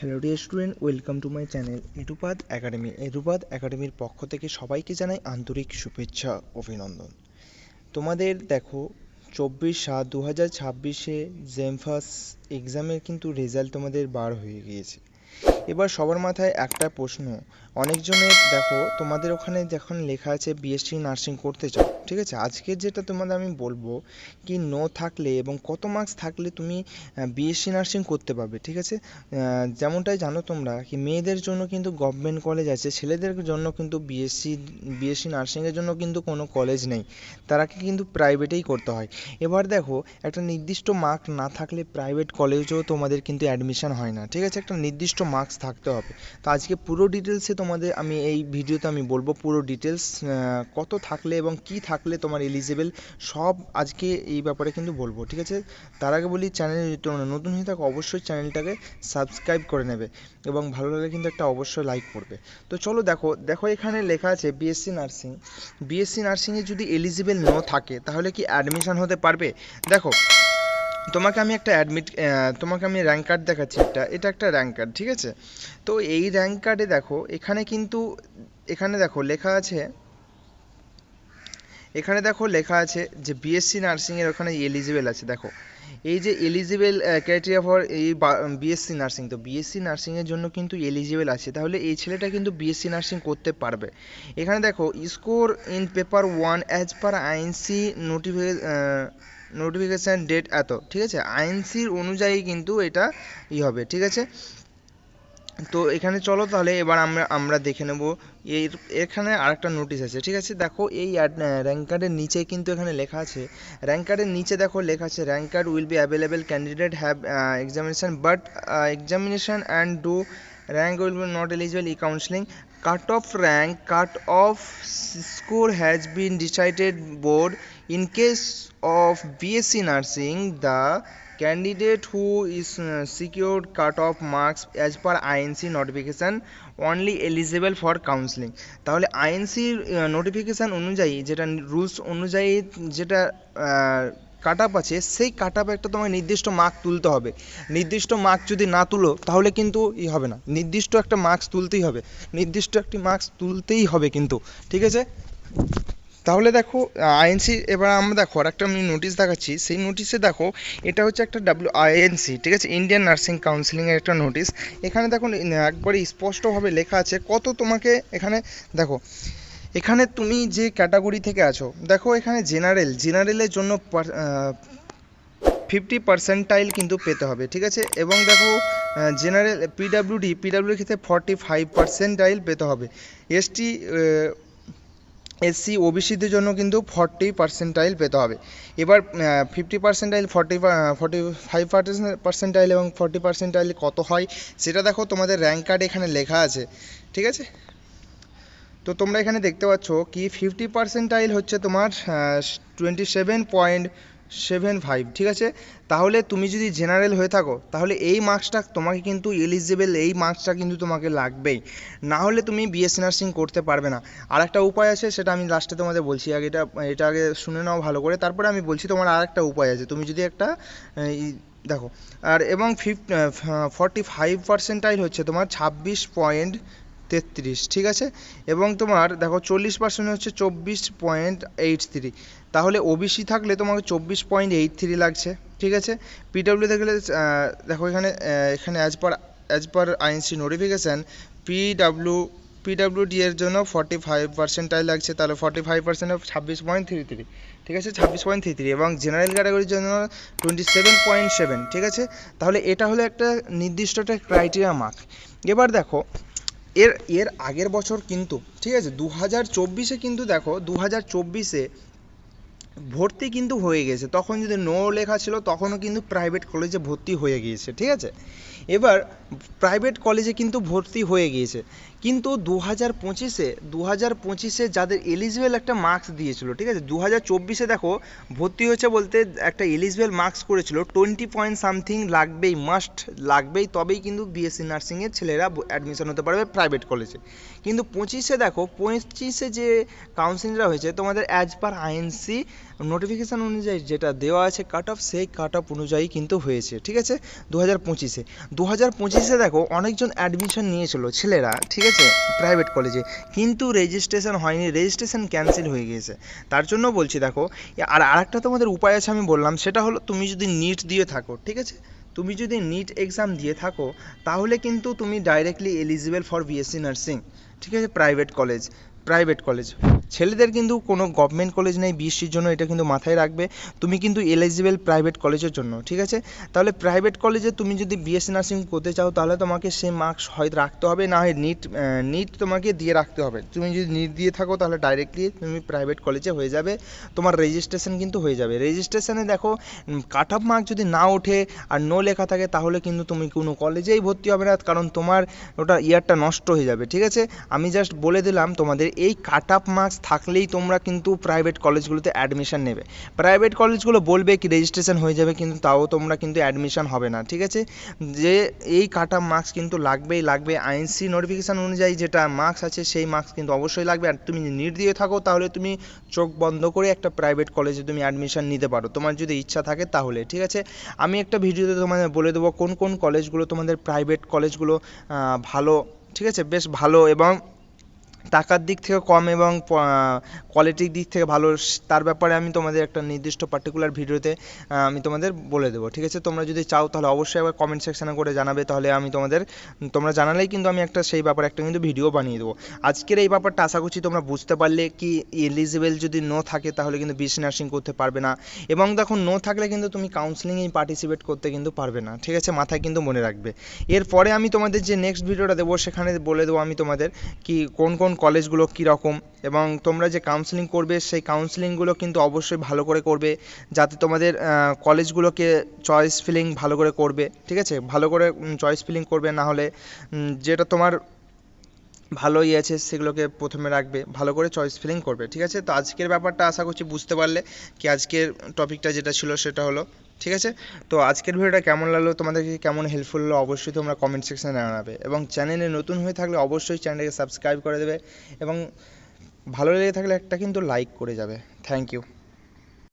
Hello dear student, welcome to my channel Edupad Academy. Edupad একাডেমির পক্ষ থেকে সবাইকে জানাই আন্তরিক শুভেচ্ছা অভিনন্দন। তোমাদের দেখো 24/7/2026 জেমফাস এক্সামের কিন্তু রেজাল্ট তোমাদের বার হয়ে গিয়েছে। এবার সবার মাথায় একটা প্রশ্ন, অনেকজনের দেখো তোমাদের ওখানে যখন লেখা আছে বিএসসি নার্সিং করতে চাও, ঠিক আছে, আজকের যেটা তোমাদের আমি বলবো কি নো থাকলে এবং কত মার্কস থাকলে তুমি বিএসসি নার্সিং করতে পারবে, ঠিক আছে। যেমনটাই জানো তোমরা কি মেয়েদের জন্য কিন্তু গভর্নমেন্ট কলেজ আছে, ছেলেদের জন্য কিন্তু বিএসসি নার্সিংয়ের জন্য কিন্তু কোনো কলেজ নেই, তারাকে কিন্তু প্রাইভেটেই করতে হয়। এবার দেখো একটা নির্দিষ্ট মার্ক না থাকলে প্রাইভেট কলেজেও তোমাদের কিন্তু অ্যাডমিশন হয় না, ঠিক আছে, একটা নির্দিষ্ট মার্কস থাকতে হবে। তো আজকে পুরো ডিটেলসে তোমাদের আমি এই ভিডিওতে আমি বলবো পুরো ডিটেলস কত থাকলে এবং কি থাকলে তোমার এলিজিবল, সব আজকে এই ব্যাপারে কিন্তু বলবো, ঠিক আছে। তার আগে বলি, চ্যানেলে যদি তোমরা নতুন হয়ে থাকো অবশ্যই চ্যানেলটাকে সাবস্ক্রাইব করে নেবে এবং ভালো লাগলে কিন্তু একটা অবশ্যই লাইক করবে। তো চলো দেখো দেখো এখানে লেখা আছে বিএসসি নার্সিংয়ে যদি এলিজিবল নো থাকে তাহলে কি অ্যাডমিশন হতে পারবে। দেখো তোমাকে আমি র্যাঙ্ক কার্ড দেখাচ্ছি, এটা একটা র্যাঙ্ক কার্ড, ঠিক আছে। তো এই র্যাঙ্ক কার্ডে দেখো এখানে দেখো লেখা আছে যে বিএসসি নার্সিংয়ের ওখানে এলিজিবল আছে। দেখো এই যে এলিজিবল ক্রাইটেরিয়া ফর এই বিএসসি নার্সিং, তো বিএসসি নার্সিংয়ের জন্য কিন্তু এলিজিবল আছে, তাহলে এই ছেলেটা কিন্তু বিএসসি নার্সিং করতে পারবে। এখানে দেখো score in paper 1 as per INC notification date এত, ঠিক আছে, আইএনসির অনুযায়ী কিন্তু এটা হবে, ঠিক আছে। তো এখানে চলো তাহলে এবার আমরা দেখে নেব এখানে আরেকটা নোটিশ আছে, ঠিক আছে। দেখো এই র্যাঙ্ক কার্ডের নিচে কিন্তু এখানে লেখা আছে, র্যাঙ্ক কার্ডের নিচে দেখো লেখা আছে rank card will be available, candidate have examination and do rank will be not eligible e-counseling. Cut off score has been decided board. In case of BSc nursing, the candidate who is secured cut off marks as per INC notification only eligible for counseling. তাহলে আইএনসির notification অনুযায়ী যেটা rules অনুযায়ী যেটা কাট up আছে, সেই কাট up একটা তোমার নির্দিষ্ট মার্ক তুলতে হবে। নির্দিষ্ট মার্ক যদি না তুলো তাহলে কিন্তু হবে না, নির্দিষ্ট একটা মার্কস তুলতেই হবে কিন্তু, ঠিক আছে। তাহলে দেখো আইএনসি, এবার আমরা দেখো আরেকটা আমি নোটিশ দেখাচ্ছি, সেই নোটিশে দেখো এটা হচ্ছে একটা WINC, ঠিক আছে, ইন্ডিয়ান নার্সিং কাউন্সিলিংয়ের একটা নোটিশ। এখানে দেখো একবারে স্পষ্টভাবে লেখা আছে কত তোমাকে, এখানে দেখো এখানে তুমি যে ক্যাটাগরি থেকে আছো, দেখো এখানে জেনারেলের জন্য 50% কিন্তু পেতে হবে, ঠিক আছে। এবং দেখো জেনারেল পিডাব্লিউডির ক্ষেত্রে 45% পেতে হবে। SC ওবিসিদের জন্য কিন্তু 40% পেতে হবে। এবার 50%, 45% এবং 40% কত হয় সেটা দেখো তোমাদের র্যাঙ্ক কার্ড এখানে লেখা আছে, ঠিক আছে। তো তোমরা এখানে দেখতে পাচ্ছ কি 50% হচ্ছে তোমার 27.75, ঠিক আছে। তাহলে তুমি যদি জেনারেল হয়ে থাকো তাহলে এই মার্কসটা তোমাকে কিন্তু এলিজিবল, এই মার্কসটা কিন্তু তোমাকে লাগবেই, না হলে তুমি বিএসসি নার্সিং করতে পারবে না। আর একটা উপায় আছে, সেটা আমি লাস্টে তোমাদের বলছি, আগে এটা আগে শুনে নাও ভালো করে, তারপরে আমি বলছি তোমার আর একটা উপায় আছে। তুমি যদি একটা দেখো আর এবং 45% হচ্ছে তোমার 26.33, ঠিক আছে। এবং তোমার দেখো 40% হচ্ছে 24.83, তাহলে ওবিসি থাকলে তোমাকে 24.83 লাগছে, ঠিক আছে। পিডব্লিউ থাকলে দেখো এখানে as per INC notification PWD এর জন্য 45% লাগছে, তাহলে 45% 26.33, ঠিক আছে, 26.33, এবং জেনারেল ক্যাটাগরির জন্য 27.7, ঠিক আছে। তাহলে এটা হলো একটা নির্দিষ্ট একটা ক্রাইটেরিয়া মার্ক। এবার দেখো এর আগের বছর কিন্তু, ঠিক আছে, 2024 কিন্তু দেখো 2024 ভর্তি কিন্তু হয়ে গেছে, তখন যদি নো লেখা ছিল তখনও কিন্তু প্রাইভেট কলেজে ভর্তি হয়ে গিয়েছে, ঠিক আছে। এবার প্রাইভেট কলেজে কিন্তু ভর্তি হয়ে গিয়েছে, কিন্তু 2025-এ যাদের এলিজিবল একটা মার্কস দিয়েছিল, ঠিক আছে, 2024-এ দেখো ভর্তি হয়েছে বলতে একটা এলিজিবল মার্কস করেছিল 20 পয়েন্ট সামথিং লাগবেই, মাস্ট লাগবেই, তবেই কিন্তু বিএসসি নার্সিংয়ের ছেলেরা অ্যাডমিশন হতে পারবে প্রাইভেট কলেজে। কিন্তু 25-এ দেখো, 25-এ যে কাউন্সিলিংটা হয়েছে তোমাদের অ্যাজ পার আইএনসি নোটিফিকেশান অনুযায়ী যেটা দেওয়া আছে কাট অফ, সেই কাট অফ অনুযায়ী কিন্তু হয়েছে, ঠিক আছে। 2025-এ দেখো অনেকজন অ্যাডমিশন নিয়েছিল ছেলেরা, ঠিক আছে, প্রাইভেট কলেজে, কিন্তু রেজিস্ট্রেশন হয়নি, রেজিস্ট্রেশন ক্যান্সেল হয়ে গিয়েছে। তার জন্য বলছি দেখো, আর আরেকটা তোমাদের উপায় আছে আমি বললাম, সেটা হলো তুমি যদি নিট দিয়ে থাকো, ঠিক আছে, তুমি যদি নিট এক্সাম দিয়ে থাকো তাহলে কিন্তু তুমি directly eligible for BSc nursing, ঠিক আছে, প্রাইভেট কলেজ। ছেলেদের কিন্তু কোনো গভর্নমেন্ট কলেজ নেই বিএসসির জন্য, এটা কিন্তু মাথায় রাখবে। তুমি কিন্তু এলিজিবল প্রাইভেট কলেজের জন্য, ঠিক আছে। তাহলে প্রাইভেট কলেজে তুমি যদি বিএসসি নার্সিং করতে চাও তাহলে তোমাকে সে মার্কস হয়তো রাখতে হবে, না হয় নিট তোমাকে দিয়ে রাখতে হবে। তুমি যদি নিট দিয়ে থাকো তাহলে ডাইরেক্টলি তুমি প্রাইভেট কলেজে হয়ে যাবে, তোমার রেজিস্ট্রেশন কিন্তু হয়ে যাবে। রেজিস্ট্রেশনে দেখো কাট অফ মার্ক যদি না ওঠে আর নো লেখা থাকে তাহলে কিন্তু তুমি কোনো কলেজেই ভর্তি হবে না, কারণ তোমার ওটা ইয়ারটা নষ্ট হয়ে যাবে, ঠিক আছে। আমি জাস্ট বলে দিলাম তোমাদের, এই কাট অফ মার্কস থাকলেই তোমরা কিন্তু প্রাইভেট কলেজগুলোতে অ্যাডমিশন নেবে। প্রাইভেট কলেজগুলো বলবে কি রেজিস্ট্রেশন হয়ে যাবে, কিন্তু তাও তোমরা কিন্তু অ্যাডমিশন হবে না, ঠিক আছে। যে এই কাট অফ মার্কস কিন্তু লাগবেই লাগবে, আইএনসি নোটিফিকেশান অনুযায়ী যেটা মার্কস আছে সেই মার্কস কিন্তু অবশ্যই লাগবে। আর তুমি নিট দিয়ে থাকো তাহলে তুমি চোখ বন্ধ করে একটা প্রাইভেট কলেজে তুমি অ্যাডমিশন নিতে পারো, তোমার যদি ইচ্ছা থাকে তাহলে, ঠিক আছে। আমি একটা ভিডিওতে তোমাদের বলে দেবো কোন কোন কলেজগুলো তোমাদের প্রাইভেট কলেজগুলো ভালো, ঠিক আছে, বেশ ভালো এবং টাকার দিক থেকে কম এবং কোয়ালিটির দিক থেকে ভালো, তার ব্যাপারে আমি তোমাদের একটা নির্দিষ্ট পার্টিকুলার ভিডিওতে আমি তোমাদের বলে দেবো, ঠিক আছে। তোমরা যদি চাও তাহলে অবশ্যই আবার কমেন্ট সেকশানে করে জানাবে, তাহলে আমি তোমরা জানালেই কিন্তু আমি সেই ব্যাপারে একটা কিন্তু ভিডিও বানিয়ে দেবো। আজকের এই ব্যাপারটা আশা করছি তোমরা বুঝতে পারলে, কি এলিজিবল যদি নো থাকে তাহলে কিন্তু বিএসসি নার্সিং করতে পারবে না, এবং দেখো নো থাকলে কিন্তু তুমি কাউন্সিলিংয়ে পার্টিসিপেট করতে কিন্তু পারবে না, ঠিক আছে, মাথায় কিন্তু মনে রাখবে। এরপরে আমি তোমাদের যে নেক্সট ভিডিওটা দেবো সেখানে বলে দেবো আমি তোমাদের কি কোন কোন কলেজগুলো কীরকম, এবং তোমরা যে কাউন্সিলিং করবে সেই কাউন্সিলিংগুলো কিন্তু অবশ্যই ভালো করে করবে, যাতে তোমাদের কলেজগুলোকে চয়েস ফিলিং ভালো করে করবে, ঠিক আছে, ভালো করে চয়েস ফিলিং করবে, না হলে যেটা তোমার ভালোই আছে সেগুলোকে প্রথমে রাখবে, ভালো করে চয়েস ফিলিং করবে, ঠিক আছে। তো আজকের ব্যাপারটা আশা করছি বুঝতে পারলে, কি আজকের টপিকটা যেটা ছিল সেটা হলো, ঠিক আছে। তো আজকের ভিডিওটা কেমন লাগলো, তোমাদেরকে কেমন হেল্পফুল হলো, অবশ্যই তোমরা কমেন্ট সেকশনে জানাবে, এবং চ্যানেলে নতুন হয়ে থাকলে অবশ্যই চ্যানেলটাকে সাবস্ক্রাইব করে দেবে, এবং ভালো লেগে থাকলে একটা কিন্তু লাইক করে যাবে। Thank you.